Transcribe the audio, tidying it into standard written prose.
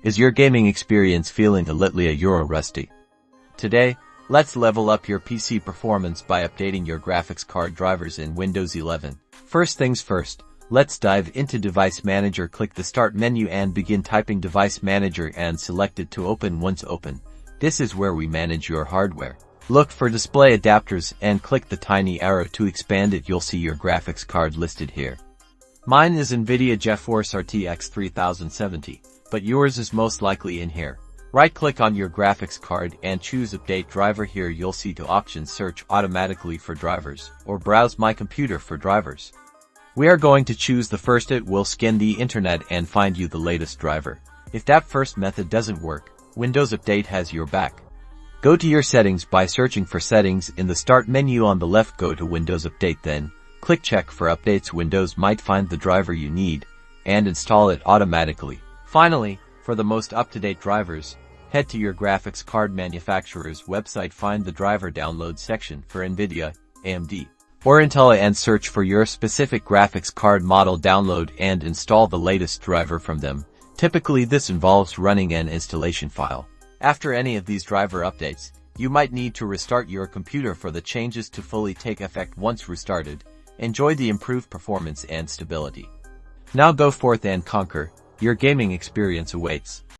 Is your gaming experience feeling a little Euro rusty? Today, let's level up your PC performance by updating your graphics card drivers in Windows 11. First things first, let's dive into Device Manager. Click the Start menu and begin typing Device Manager and select it to open. Once open, this is where we manage your hardware. Look for display adapters and click the tiny arrow to expand it. You'll see your graphics card listed here. Mine is NVIDIA GeForce RTX 3070, but yours is most likely in here. Right-click on your graphics card and choose Update Driver. Here you'll see two options: search automatically for drivers or browse my computer for drivers. We are going to choose the first. It will scan the internet and find you the latest driver. If that first method doesn't work, Windows Update has your back. Go to your settings by searching for Settings in the Start menu on the left. Go to Windows Update, then click Check for Updates. Windows might find the driver you need and install it automatically. Finally, for the most up-to-date drivers, head to your graphics card manufacturer's website, find the driver download section for NVIDIA, AMD, or Intel and search for your specific graphics card model. Download and install the latest driver from them. Typically this involves running an installation file. After any of these driver updates, you might need to restart your computer for the changes to fully take effect. Once restarted, enjoy the improved performance and stability. Now go forth and conquer. Your gaming experience awaits.